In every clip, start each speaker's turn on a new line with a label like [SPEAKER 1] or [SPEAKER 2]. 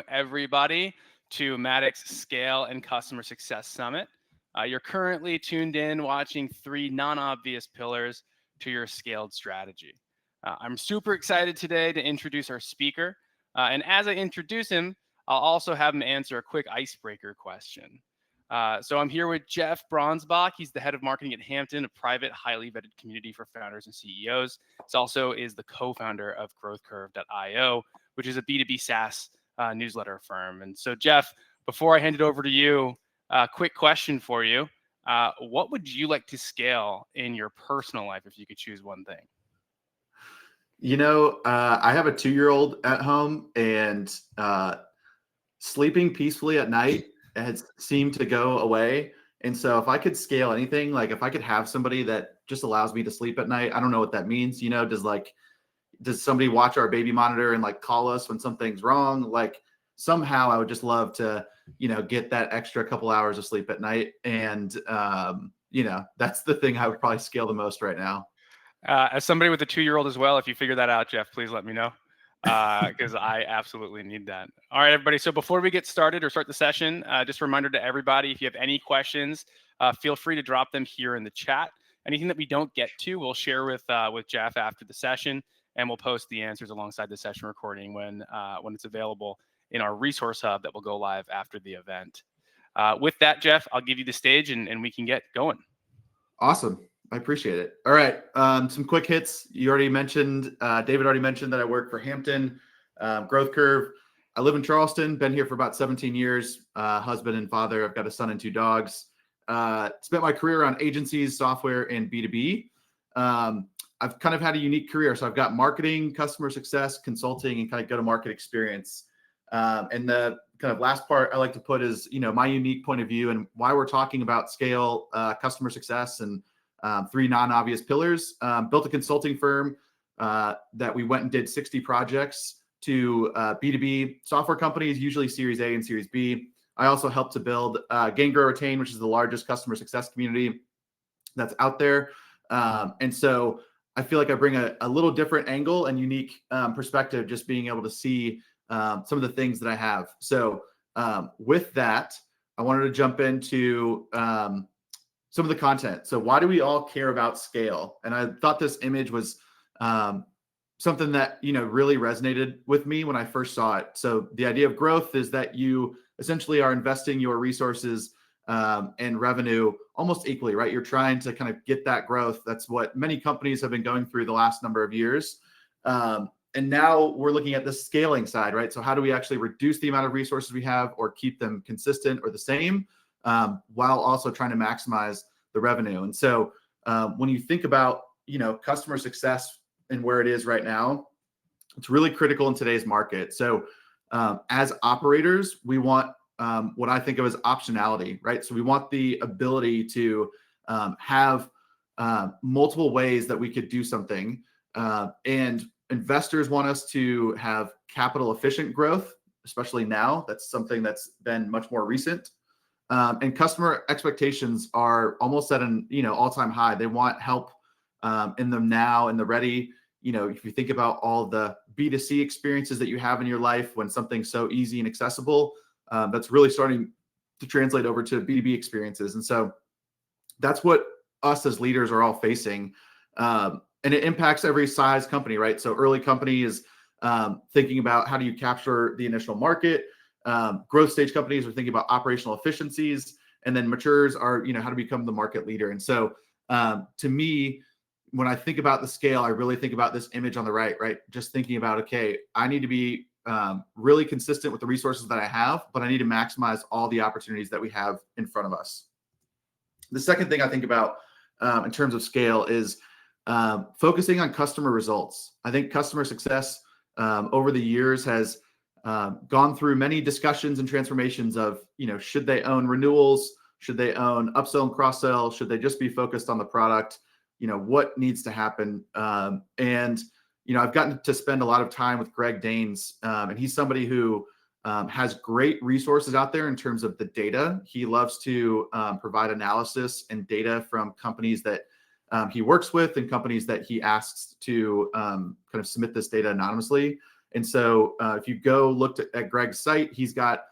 [SPEAKER 1] everybody to Maddox Scale and Customer Success Summit. You're currently tuned in watching three non-obvious pillars to your scaled strategy. I'm super excited today to introduce our speaker. And as I introduce him, I'll also have him answer a quick icebreaker question. So I'm here with Jeff Bronsbach. He's the head of marketing at Hampton, a private, highly vetted community for founders and CEOs. He also is the co-founder of GrowthCurve.io, which is a B2B SaaS newsletter firm. And so, Jeff, before I hand it over to you, quick question for you. What would you like to scale in your personal life if you could choose one thing?
[SPEAKER 2] I have a 2-year-old at home, and sleeping peacefully at night has seemed to go away. And so if I could scale anything, like if I could have somebody that just allows me to sleep at night, I don't know what that means. Does somebody watch our baby monitor and call us when something's wrong? Somehow I would just love to, get that extra couple hours of sleep at night. And, that's the thing I would probably scale the most right now.
[SPEAKER 1] As somebody with a 2-year-old as well, if you figure that out, Jeff, please let me know, because I absolutely need that. All right, everybody. So before we get started or start the session, just a reminder to everybody, if you have any questions, feel free to drop them here in the chat. Anything that we don't get to, we'll share with Jeff after the session, and we'll post the answers alongside the session recording when it's available in our resource hub that will go live after the event. With that, Jeff, I'll give you the stage and we can get going.
[SPEAKER 2] Awesome. I appreciate it. All right. Some quick hits. You already mentioned, David already mentioned that I work for Hampton, Growth Curve. I live in Charleston, been here for about 17 years, husband and father. I've got a son and 2 dogs. Spent my career on agencies, software, and B2B. I've kind of had a unique career. So I've got marketing, customer success, consulting, and kind of go-to-market experience. And the kind of last part I like to put is, my unique point of view and why we're talking about scale, customer success, and 3 non-obvious pillars. Built a consulting firm that we went and did 60 projects to B2B software companies, usually Series A and Series B. I also helped to build Gain, Grow, Retain, which is the largest customer success community that's out there. And so I feel like I bring a little different angle and unique perspective, just being able to see some of the things that I have. So with that, I wanted to jump into some of the content. So why do we all care about scale? And I thought this image was something that, really resonated with me when I first saw it. So the idea of growth is that you essentially are investing your resources and revenue almost equally, right? You're trying to kind of get that growth. That's what many companies have been going through the last number of years. And now we're looking at the scaling side, right? So how do we actually reduce the amount of resources we have or keep them consistent or the same, while also trying to maximize the revenue? And so when you think about, customer success and where it is right now, it's really critical in today's market. So as operators, we want what I think of as optionality, right? So we want the ability to have multiple ways that we could do something. And investors want us to have capital efficient growth, especially now. That's something that's been much more recent. And customer expectations are almost at an all-time high. They want help in the now and the ready. If you think about all the B2C experiences that you have in your life when something's so easy and accessible, that's really starting to translate over to B2B experiences. And so that's what us as leaders are all facing. And it impacts every size company, right? So early company is thinking about how do you capture the initial market. Growth stage companies are thinking about operational efficiencies, and then matures are, how to become the market leader. And so to me, when I think about the scale, I really think about this image on the right? Just thinking about, okay, I need to be really consistent with the resources that I have, but I need to maximize all the opportunities that we have in front of us. The second thing I think about in terms of scale is focusing on customer results. I think customer success over the years has gone through many discussions and transformations of, should they own renewals? Should they own upsell and cross-sell? Should they just be focused on the product? What needs to happen? And I've gotten to spend a lot of time with Greg Danes, and he's somebody who has great resources out there in terms of the data. He loves to provide analysis and data from companies that he works with and companies that he asks to kind of submit this data anonymously. And so if you go look at Greg's site, he's got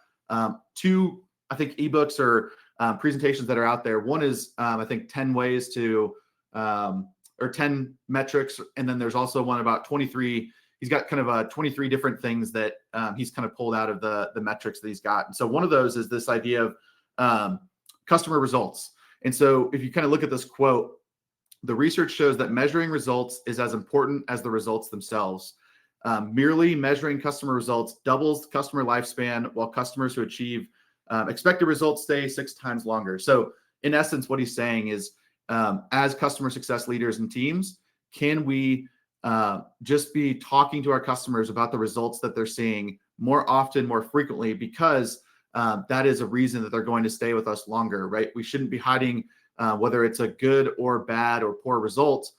[SPEAKER 2] two, I think, ebooks or presentations that are out there. One is, I think, 10 ways to, or 10 metrics. And then there's also one about 23. He's got kind of 23 different things that he's kind of pulled out of the metrics that he's got. And so one of those is this idea of customer results. And so if you kind of look at this quote, the research shows that measuring results is as important as the results themselves. Merely measuring customer results doubles customer lifespan, while customers who achieve expected results stay 6 times longer. So in essence, what he's saying is, as customer success leaders and teams, can we just be talking to our customers about the results that they're seeing more often, more frequently, because that is a reason that they're going to stay with us longer, right? We shouldn't be hiding whether it's a good or bad or poor result.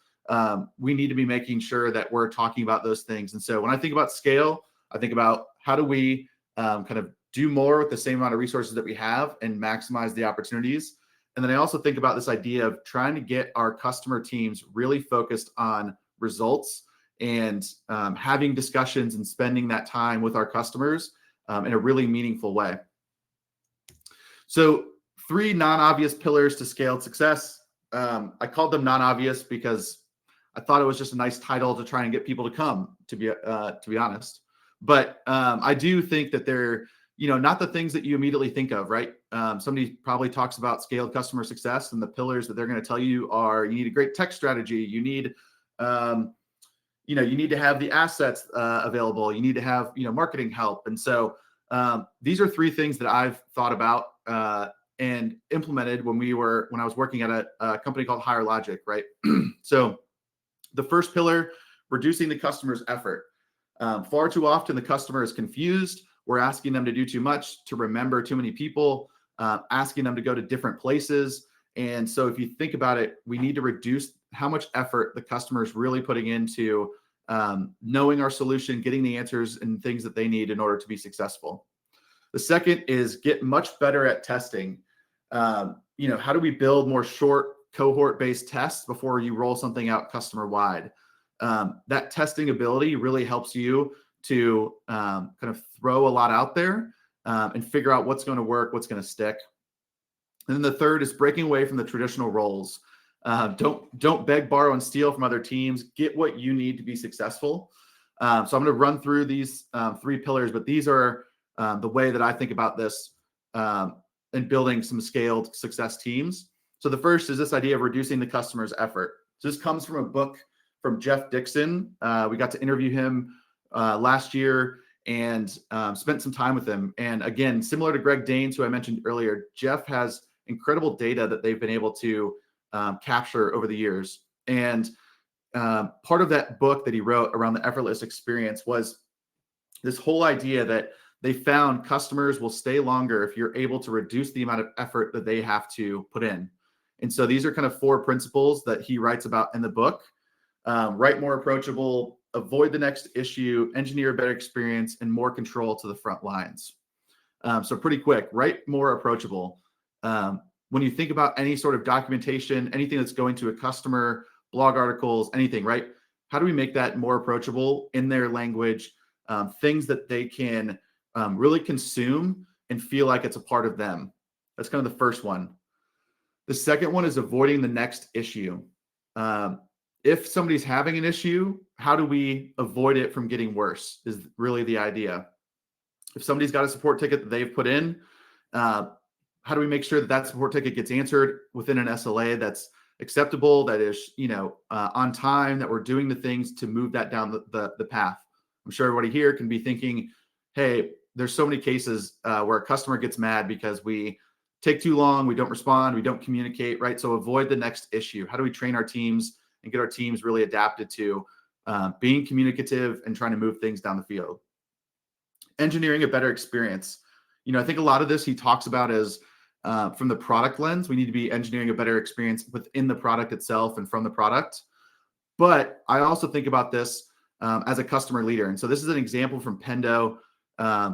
[SPEAKER 2] We need to be making sure that we're talking about those things. And so when I think about scale, I think about how do we kind of do more with the same amount of resources that we have and maximize the opportunities. And then I also think about this idea of trying to get our customer teams really focused on results and having discussions and spending that time with our customers in a really meaningful way. So 3 non-obvious pillars to scaled success. I called them non-obvious because I thought it was just a nice title to try and get people to come, to be honest. But I do think that they're, not the things that you immediately think of, right? Somebody probably talks about scaled customer success, and the pillars that they're going to tell you are: you need a great tech strategy, you need, you need to have the assets available, you need to have, marketing help. And so these are 3 things that I've thought about and implemented when I was working at a company called Higher Logic, right? So the first pillar, reducing the customer's effort. Far too often, the customer is confused. We're asking them to do too much, to remember too many people, asking them to go to different places. And so if you think about it, we need to reduce how much effort the customer is really putting into knowing our solution, getting the answers and things that they need in order to be successful. The second is get much better at testing. How do we build more short cohort-based tests before you roll something out customer-wide? That testing ability really helps you to kind of throw a lot out there and figure out what's going to work, what's going to stick. And then the third is breaking away from the traditional roles. Don't beg, borrow, and steal from other teams. Get what you need to be successful. So I'm going to run through these 3 pillars, but these are the way that I think about this in building some scaled success teams. So the first is this idea of reducing the customer's effort. So this comes from a book from Jeff Dixon. We got to interview him last year and spent some time with him. And again, similar to Greg Danes, who I mentioned earlier, Jeff has incredible data that they've been able to capture over the years. And part of that book that he wrote around the effortless experience was this whole idea that they found customers will stay longer if you're able to reduce the amount of effort that they have to put in. And so these are kind of 4 principles that he writes about in the book. Write more approachable, avoid the next issue, engineer a better experience, and more control to the front lines. So pretty quick, write more approachable. When you think about any sort of documentation, anything that's going to a customer, blog articles, anything, right? How do we make that more approachable in their language? Things that they can really consume and feel like it's a part of them. That's kind of the first one. The second one is avoiding the next issue. If somebody's having an issue, how do we avoid it from getting worse is really the idea. If somebody's got a support ticket that they've put in, how do we make sure that that support ticket gets answered within an SLA that's acceptable, that is, on time, that we're doing the things to move that down the path? I'm sure everybody here can be thinking, hey, there's so many cases where a customer gets mad because we take too long, we don't respond, we don't communicate, right? So avoid the next issue. How do we train our teams and get our teams really adapted to being communicative and trying to move things down the field? Engineering a better experience. I think a lot of this he talks about as from the product lens. We need to be engineering a better experience within the product itself and from the product. But I also think about this as a customer leader. And so this is an example from Pendo.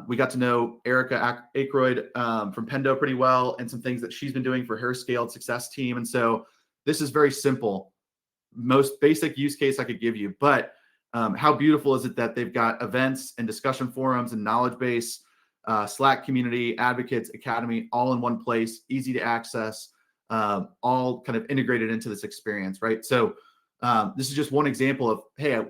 [SPEAKER 2] We got to know Erica Aykroyd from Pendo pretty well, and some things that she's been doing for her scaled success team. And so this is very simple, most basic use case I could give you. But How beautiful is it that they've got events and discussion forums and knowledge base, Slack community, advocates, academy, all in one place, easy to access, all kind of integrated into this experience, right? So this is just one example of, hey,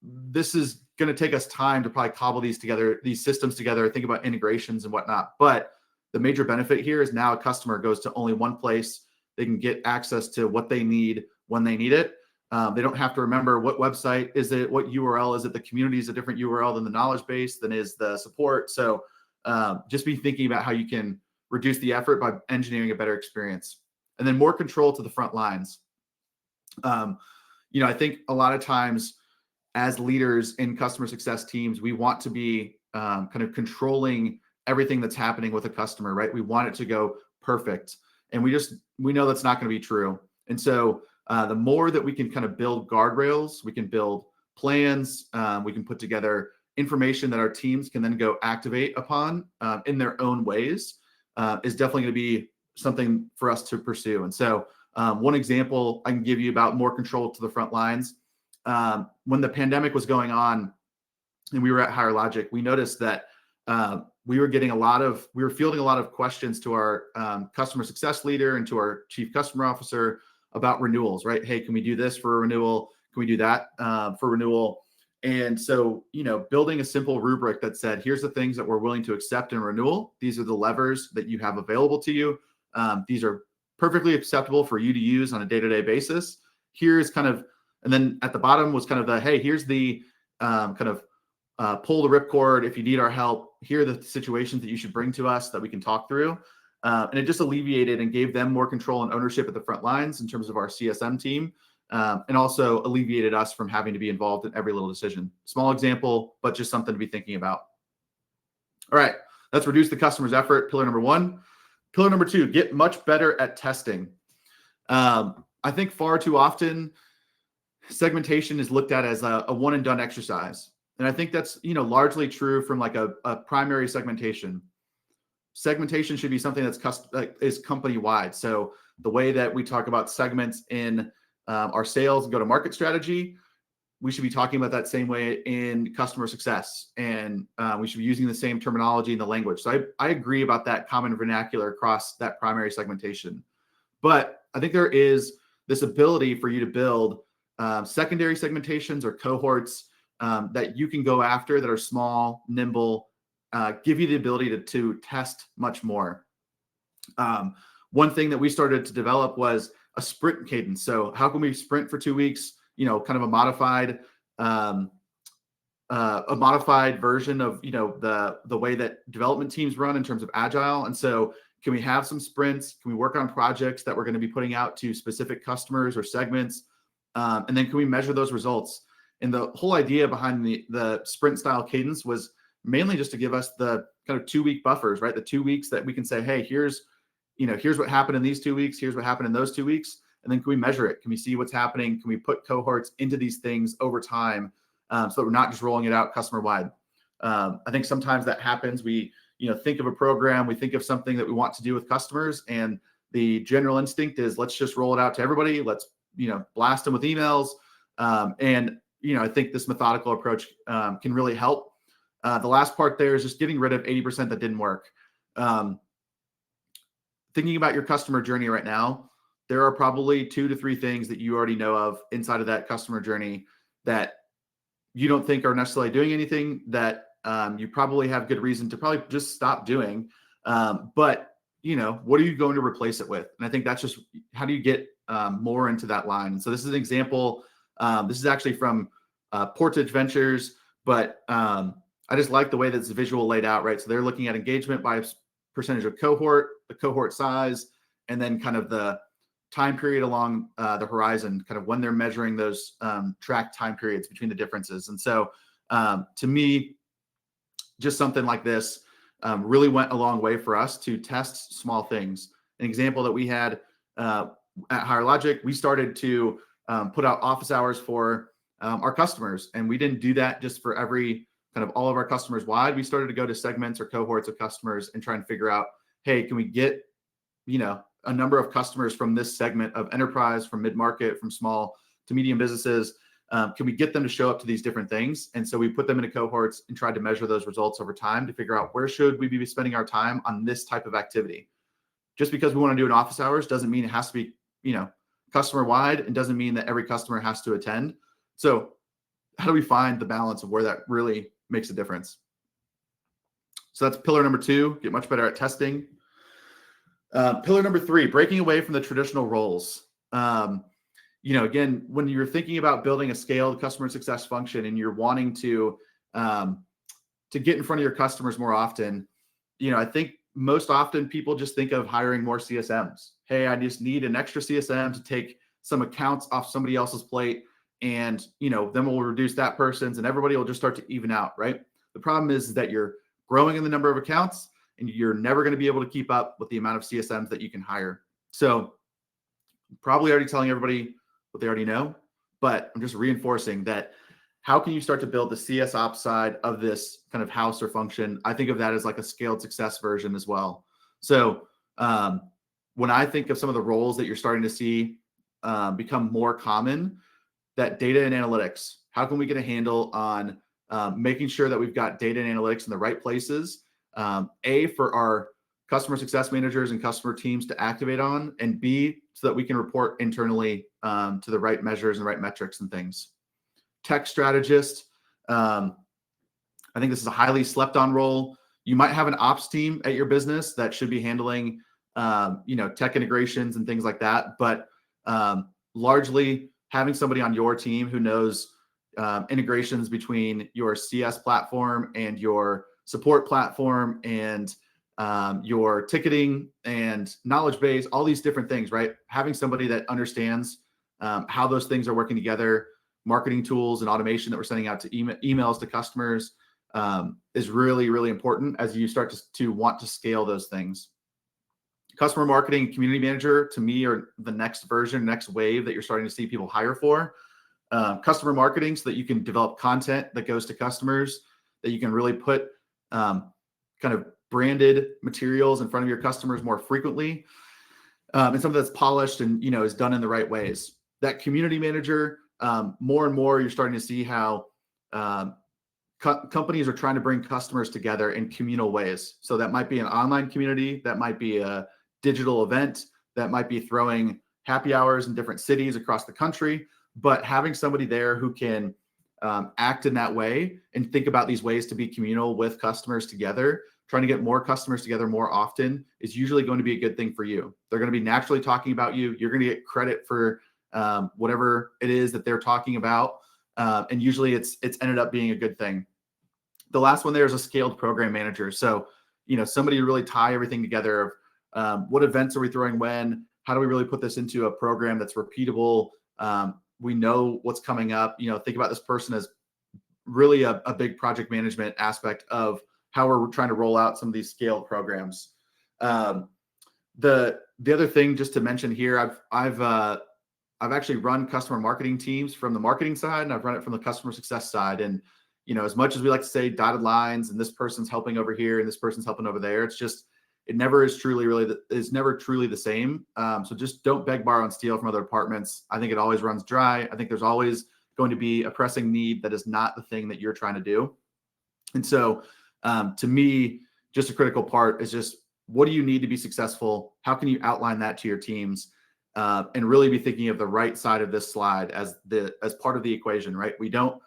[SPEAKER 2] this is going to take us time to probably cobble these together, these systems together, think about integrations and whatnot. But the major benefit here is now a customer goes to only one place. They can get access to what they need when they need it. They don't have to remember what website is it, what URL is it. The community is a different URL than the knowledge base than is the support. So just be thinking about how you can reduce the effort by engineering a better experience. And then more control to the front lines. I think a lot of times as leaders in customer success teams, we want to be kind of controlling everything that's happening with a customer, right? We want it to go perfect. And we know that's not going to be true. And so the more that we can kind of build guardrails, we can build plans, we can put together information that our teams can then go activate upon in their own ways, is definitely going to be something for us to pursue. And so one example I can give you about more control to the front lines. When the pandemic was going on and we were at Higher Logic, we noticed that we were fielding a lot of questions to our customer success leader and to our chief customer officer about renewals, right? Hey, can we do this for a renewal? Can we do that for renewal? And so, building a simple rubric that said, here's the things that we're willing to accept in renewal. These are the levers that you have available to you. These are perfectly acceptable for you to use on a day-to-day basis. Here's kind of, and then at the bottom was kind of the, hey, here's the kind of pull the ripcord if you need our help. Here are the situations that you should bring to us that we can talk through. And it just alleviated and gave them more control and ownership at the front lines in terms of our CSM team, and also alleviated us from having to be involved in every little decision. Small example, but just something to be thinking about. All right, let's reduce the customer's effort. Pillar number 1. Pillar number 2, get much better at testing. I think far too often segmentation is looked at as a one and done exercise. And I think that's, largely true from like a primary segmentation. Segmentation should be something is company wide. So the way that we talk about segments in our sales and go-to-market strategy, we should be talking about that same way in customer success, and we should be using the same terminology and the language. So I agree about that common vernacular across that primary segmentation. But I think there is this ability for you to build secondary segmentations or cohorts that you can go after that are small, nimble, give you the ability to test much more. One thing that we started to develop was a sprint cadence. So how can we sprint for 2 weeks? Kind of a modified version of the way that development teams run in terms of agile. And so can we have some sprints? Can we work on projects that we're going to be putting out to specific customers or segments? And then can we measure those results? And the whole idea behind the sprint style cadence was mainly just to give us the kind of 2 week buffers, right? The 2 weeks that we can say, hey, here's what happened in these 2 weeks. Here's what happened in those 2 weeks. And then can we measure it? Can we see what's happening? Can we put cohorts into these things over time so that we're not just rolling it out customer wide? I think sometimes that happens. We, think of a program, we think of something that we want to do with customers, and the general instinct is let's just roll it out to everybody. Let's, blast them with emails. I think this methodical approach can really help. The last part there is just getting rid of 80% that didn't work. Thinking about your customer journey right now, there are probably 2 to 3 things that you already know of inside of that customer journey that you don't think are necessarily doing anything, that you probably have good reason to probably just stop doing. But what are you going to replace it with? And I think that's just, how do you get more into that line? And so this is an example. This is actually from Portage Ventures, but I just like the way that it's visual laid out, right? So they're looking at engagement by percentage of cohort, the cohort size, and then kind of the time period along the horizon, kind of when they're measuring those track time periods between the differences. And so to me, just something like this really went a long way for us to test small things. An example that we had at Higher Logic, we started to put out office hours for our customers. And we didn't do that just for every kind of all of our customers wide. We started to go to segments or cohorts of customers and try and figure out, hey, can we get, a number of customers from this segment of enterprise, from mid-market, from small to medium businesses, Can we get them to show up to these different things? And so we put them into cohorts and tried to measure those results over time to figure out where should we be spending our time on this type of activity. Just because we want to do an office hours doesn't mean it has to be, customer wide, and doesn't mean that every customer has to attend. So how do we find the balance of where that really makes a difference? So that's pillar number 2, get much better at testing. Pillar number 3, breaking away from the traditional roles. Again, when you're thinking about building a scaled customer success function and you're wanting to get in front of your customers more often, I think most often people just think of hiring more CSMs. Hey, I just need an extra CSM to take some accounts off somebody else's plate, and then we'll reduce that person's and everybody will just start to even out, right? The problem is that you're growing in the number of accounts and you're never going to be able to keep up with the amount of CSMs that you can hire. So I'm probably already telling everybody what they already know, but I'm just reinforcing that. How can you start to build the CS ops side of this kind of house or function? I think of that as like a scaled success version as well. So when I think of some of the roles that you're starting to see become more common, that data and analytics, how can we get a handle on making sure that we've got data and analytics in the right places, for our customer success managers and customer teams to activate on, and B, so that we can report internally to the right measures and right metrics and things. Tech strategist. I think this is a highly slept on role. You might have an ops team at your business that should be handling, tech integrations and things like that. But largely having somebody on your team who knows integrations between your CS platform and your support platform and your ticketing and knowledge base, all these different things, right? Having somebody that understands how those things are working together, marketing tools and automation that we're sending out to emails to customers is really, really important as you start to want to scale those things. Customer marketing, community manager, to me, are the next version, next wave that you're starting to see people hire for. Customer marketing, so that you can develop content that goes to customers, that you can really put kind of branded materials in front of your customers more frequently, and something that's polished and is done in the right ways. That community manager, more and more you're starting to see how companies are trying to bring customers together in communal ways. So that might be an online community, that might be a digital event, that might be throwing happy hours in different cities across the country, but having somebody there who can act in that way and think about these ways to be communal with customers together, trying to get more customers together more often, is usually going to be a good thing for you. They're going to be naturally talking about you. You're going to get credit for whatever it is that they're talking about. And usually it's ended up being a good thing. The last one there is a scaled program manager. So, somebody to really tie everything together of what events are we throwing when, how do we really put this into a program that's repeatable? We know what's coming up, think about this person as really a big project management aspect of how we're trying to roll out some of these scaled programs. The other thing just to mention here, I've actually run customer marketing teams from the marketing side, and I've run it from the customer success side. And, as much as we like to say dotted lines and this person's helping over here and this person's helping over there, it never is never truly the same. So just don't beg, borrow, and steal from other departments. I think it always runs dry. I think there's always going to be a pressing need that is not the thing that you're trying to do. And so to me, just a critical part is just, what do you need to be successful? How can you outline that to your teams? And really be thinking of the right side of this slide as part of the equation, right? We don't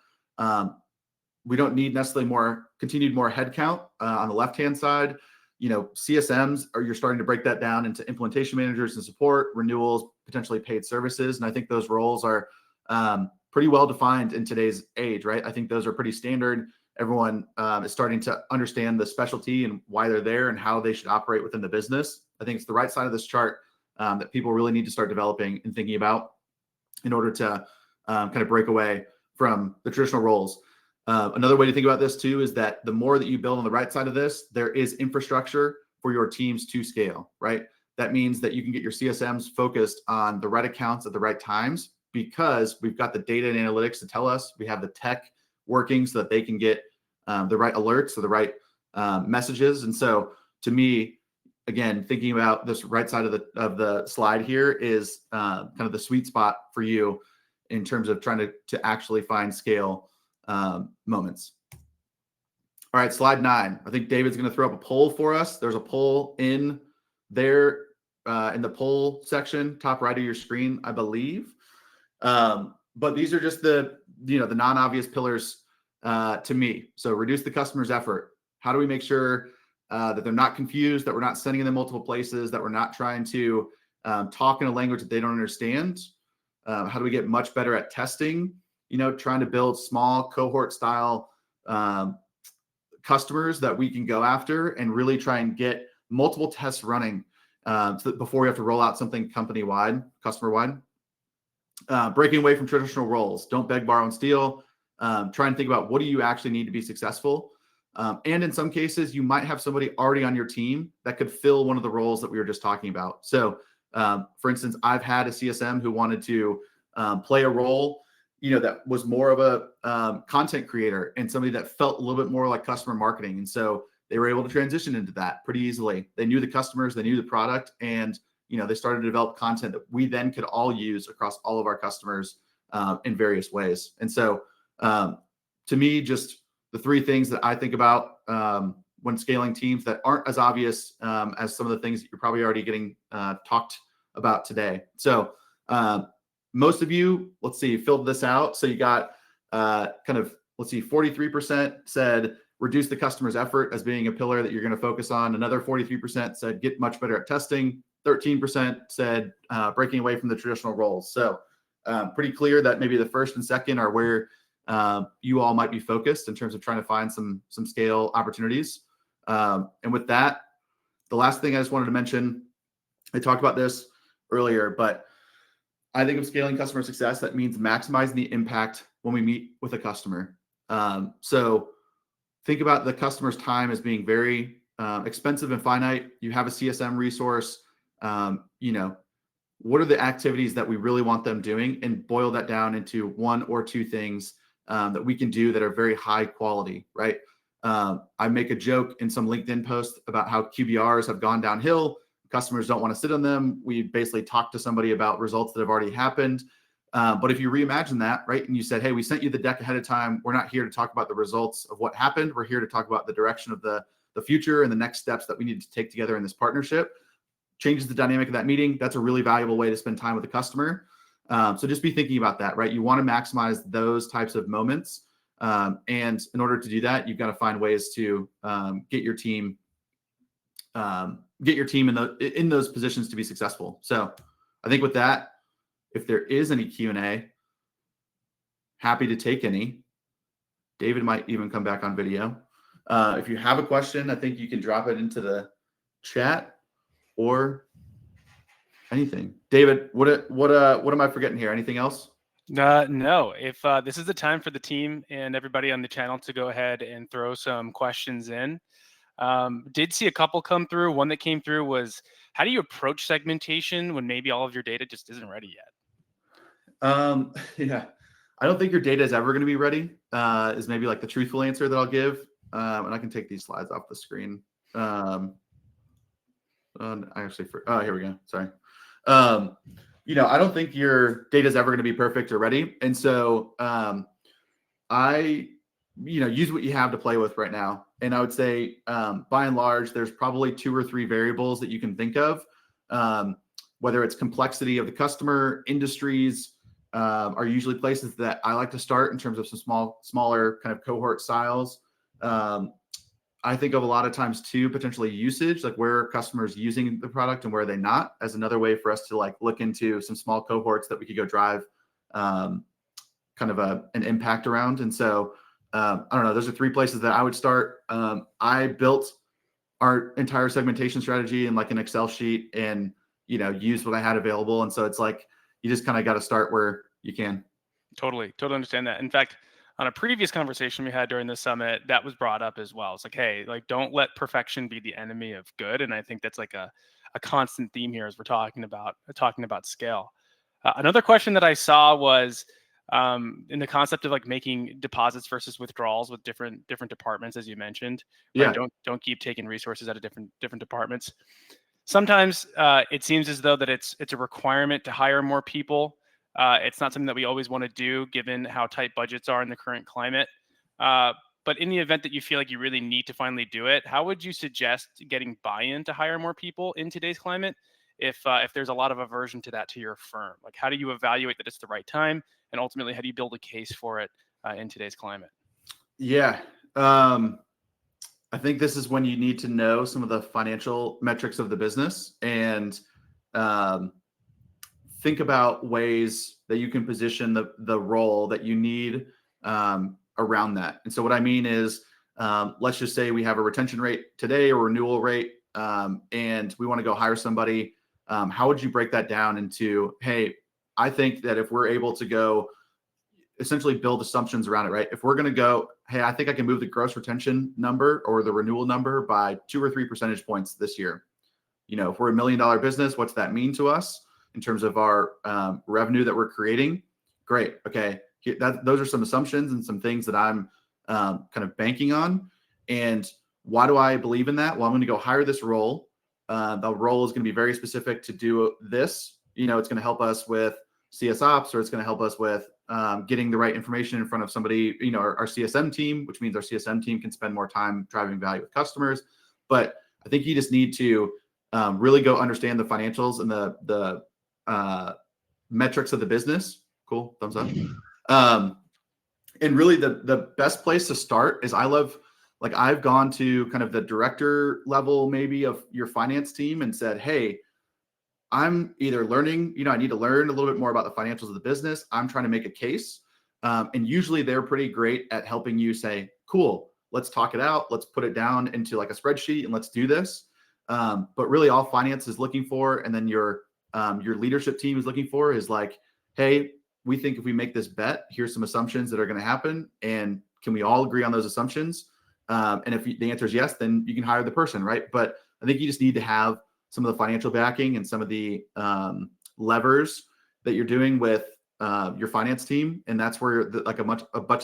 [SPEAKER 2] need necessarily continued more headcount on the left-hand side. CSMs, you're starting to break that down into implementation managers and support, renewals, potentially paid services. And I think those roles are pretty well defined in today's age, right? I think those are pretty standard. Everyone is starting to understand the specialty and why they're there and how they should operate within the business. I think it's the right side of this chart that people really need to start developing and thinking about in order to kind of break away from the traditional roles. Another way to think about this too is that the more that you build on the right side of this, there is infrastructure for your teams to scale, right? That means that you can get your CSMs focused on the right accounts at the right times, because we've got the data and analytics to tell us, we have the tech working so that they can get the right alerts or the right messages. And so to me, again, thinking about this right side of the slide here is kind of the sweet spot for you. in terms of trying to actually find scale moments. All right, slide 9. I think David's going to throw up a poll for us. There's a poll in there in the poll section, top right of your screen, I believe. But these are just the non-obvious pillars to me. So reduce the customer's effort. How do we make sure that they're not confused, that we're not sending them multiple places, that we're not trying to talk in a language that they don't understand? How do we get much better at testing? Trying to build small cohort style customers that we can go after and really try and get multiple tests running so that before we have to roll out something company-wide, customer-wide. Breaking away from traditional roles. Don't beg, borrow, and steal. Try and think about what do you actually need to be successful. And in some cases, you might have somebody already on your team that could fill one of the roles that we were just talking about. So, for instance, I've had a CSM who wanted to play a role, that was more of a content creator and somebody that felt a little bit more like customer marketing. And so they were able to transition into that pretty easily. They knew the customers, they knew the product, and they started to develop content that we then could all use across all of our customers in various ways. And so, to me, just the 3 things that I think about when scaling teams that aren't as obvious as some of the things that you're probably already getting talked about today. So most of you, let's see, filled this out. So you got 43% said reduce the customer's effort as being a pillar that you're going to focus on. Another 43% said get much better at testing. 13% said breaking away from the traditional roles. So pretty clear that maybe the first and second are where you all might be focused in terms of trying to find some scale opportunities. And with that, the last thing I just wanted to mention, I talked about this earlier, but I think of scaling customer success, that means maximizing the impact when we meet with a customer. So think about the customer's time as being very expensive and finite. You have a CSM resource. What are the activities that we really want them doing, and boil that down into 1 or 2 things that we can do that are very high quality, right? I make a joke in some LinkedIn posts about how QBRs have gone downhill. Customers don't want to sit on them. We basically talk to somebody about results that have already happened. But if you reimagine that, right, and you said, hey, we sent you the deck ahead of time. We're not here to talk about the results of what happened. We're here to talk about the direction of the future and the next steps that we need to take together in this partnership. Changes the dynamic of that meeting. That's a really valuable way to spend time with the customer. So just be thinking about that, right? You want to maximize those types of moments. And in order to do that, you've got to find ways to get your team in those positions to be successful. So I think with that, if there is any Q&A, happy to take any. David might even come back on video. If you have a question, I think you can drop it into the chat or anything. David, what am I forgetting here? Anything else?
[SPEAKER 1] No. If this is the time for the team and everybody on the channel to go ahead and throw some questions in. Did see a couple come through. One that came through was, how do you approach segmentation when maybe all of your data just isn't ready yet?
[SPEAKER 2] Yeah, I don't think your data is ever going to be ready, is maybe like the truthful answer that I'll give. And I can take these slides off the screen. Here we go. Sorry. I don't think your data is ever going to be perfect or ready. And so use what you have to play with right now. And I would say, by and large, there's probably 2 or 3 variables that you can think of, whether it's complexity of the customer, industries, are usually places that I like to start in terms of some smaller kind of cohort styles. I think of a lot of times too, potentially usage, like where are customers using the product and where are they not, as another way for us to like look into some small cohorts that we could go drive kind of an impact around. And so I don't know, those are 3 places that I would start. I built our entire segmentation strategy in like an Excel sheet and, used what I had available. And so it's like, you just kind of got to start where you can.
[SPEAKER 1] Totally understand that. In fact, on a previous conversation we had during the summit, that was brought up as well. It's like, hey, like don't let perfection be the enemy of good. And I think that's like a constant theme here as we're talking about scale. Another question that I saw was in the concept of like making deposits versus withdrawals with different departments, as you mentioned. Right?
[SPEAKER 2] Yeah.
[SPEAKER 1] Don't keep taking resources out of different departments. Sometimes it seems as though that it's a requirement to hire more people. It's not something that we always want to do given how tight budgets are in the current climate. But in the event that you feel like you really need to finally do it, how would you suggest getting buy-in to hire more people in today's climate? If there's a lot of aversion to that to your firm, like how do you evaluate that it's the right time, and ultimately how do you build a case for it in today's climate?
[SPEAKER 2] Yeah. I think this is when you need to know some of the financial metrics of the business and um, think about ways that you can position the role that you need around that. And so what I mean is, let's just say we have a retention rate today or renewal rate, and we want to go hire somebody. How would you break that down into, hey, I think that if we're able to go essentially build assumptions around it, right? If we're going to go, hey, I think I can move the gross retention number or the renewal number by 2 or 3 percentage points this year. If we're $1 million business, what's that mean to us in terms of our revenue that we're creating? Great. Okay. Those are some assumptions and some things that I'm kind of banking on. And why do I believe in that? Well, I'm going to go hire this role. The role is going to be very specific to do this. It's going to help us with CS ops, or it's going to help us with getting the right information in front of somebody, our CSM team, which means our CSM team can spend more time driving value with customers. But I think you just need to really go understand the financials and the metrics of the business. Cool. Thumbs up. And really the best place to start is I've gone to kind of the director level, maybe, of your finance team and said, hey, I'm either learning, I need to learn a little bit more about the financials of the business. I'm trying to make a case. And usually they're pretty great at helping you say, cool, let's talk it out. Let's put it down into like a spreadsheet and let's do this. But really all finance is looking for, and then your leadership team is looking for, is like, hey, we think if we make this bet, here's some assumptions that are going to happen. And can we all agree on those assumptions? And if the answer is yes, then you can hire the person, right? But I think you just need to have some of the financial backing and some of the levers that you're doing with your finance team, and that's where a bunch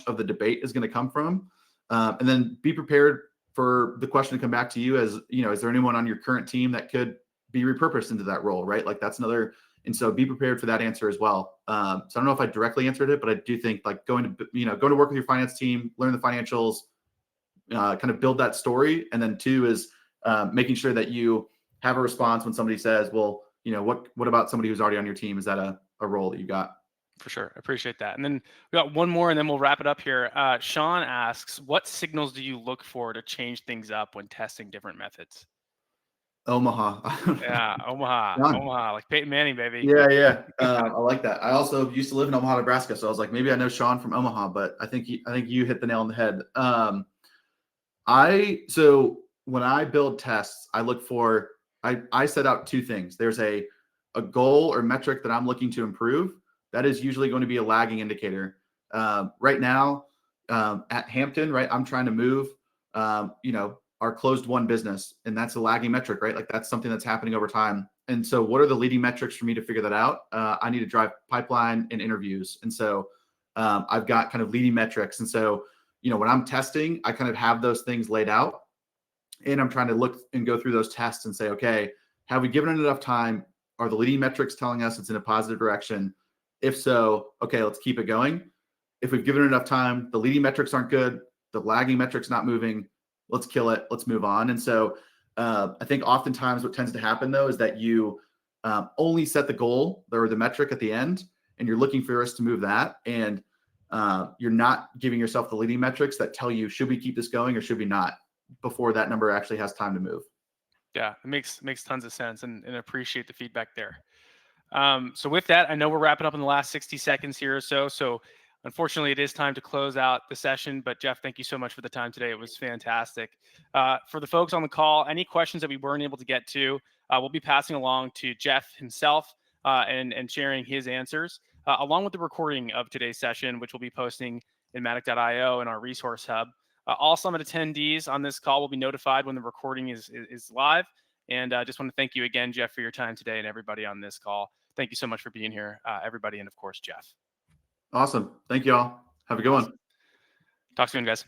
[SPEAKER 2] of the debate is going to come from. And then be prepared for the question to come back to you as, is there anyone on your current team that could be repurposed into that role, right? Like that's another. And so be prepared for that answer as well. So I don't know if I directly answered it, but I do think like going to work with your finance team, learn the financials, kind of build that story, and then 2 is making sure that you have a response when somebody says, well, what about somebody who's already on your team? Is that a role that you got?
[SPEAKER 1] For sure. I appreciate that. And then we got one more and then we'll wrap it up here. Sean asks, what signals do you look for to change things up when testing different methods?
[SPEAKER 2] Omaha.
[SPEAKER 1] Yeah, Omaha,
[SPEAKER 2] Done.
[SPEAKER 1] Omaha, like Peyton Manning, baby.
[SPEAKER 2] Yeah. I like that. I also used to live in Omaha, Nebraska. So I was like, maybe I know Sean from Omaha, but I think you hit the nail on the head. So when I build tests, I look for, I set out 2 things. There's a goal or metric that I'm looking to improve. That is usually going to be a lagging indicator. Right now, at Hampton, right, I'm trying to move, our closed won business, and that's a lagging metric, right? Like that's something that's happening over time. And so what are the leading metrics for me to figure that out? I need to drive pipeline and interviews. And so I've got kind of leading metrics. And so, when I'm testing, I kind of have those things laid out, and I'm trying to look and go through those tests and say, okay, have we given it enough time? Are the leading metrics telling us it's in a positive direction? If so, okay, let's keep it going. If we've given it enough time, the leading metrics aren't good, the lagging metrics not moving, let's kill it. Let's move on. And so I think oftentimes what tends to happen though is that you only set the goal or the metric at the end, and you're looking for us to move that. And you're not giving yourself the leading metrics that tell you, should we keep this going or should we not, before that number actually has time to move.
[SPEAKER 1] Yeah, it makes tons of sense, and appreciate the feedback there. So with that, I know we're wrapping up in the last 60 seconds here or so. So unfortunately, it is time to close out the session. But Jeff, thank you so much for the time today. It was fantastic. For the folks on the call, any questions that we weren't able to get to, we'll be passing along to Jeff himself and sharing his answers, along with the recording of today's session, which we'll be posting in Matic.io in our resource hub. All Summit attendees on this call will be notified when the recording is live. And I just want to thank you again, Jeff, for your time today, and everybody on this call. Thank you so much for being here, everybody, and of course, Jeff.
[SPEAKER 2] Awesome. Thank you all. Have a good one.
[SPEAKER 1] Talk soon, guys.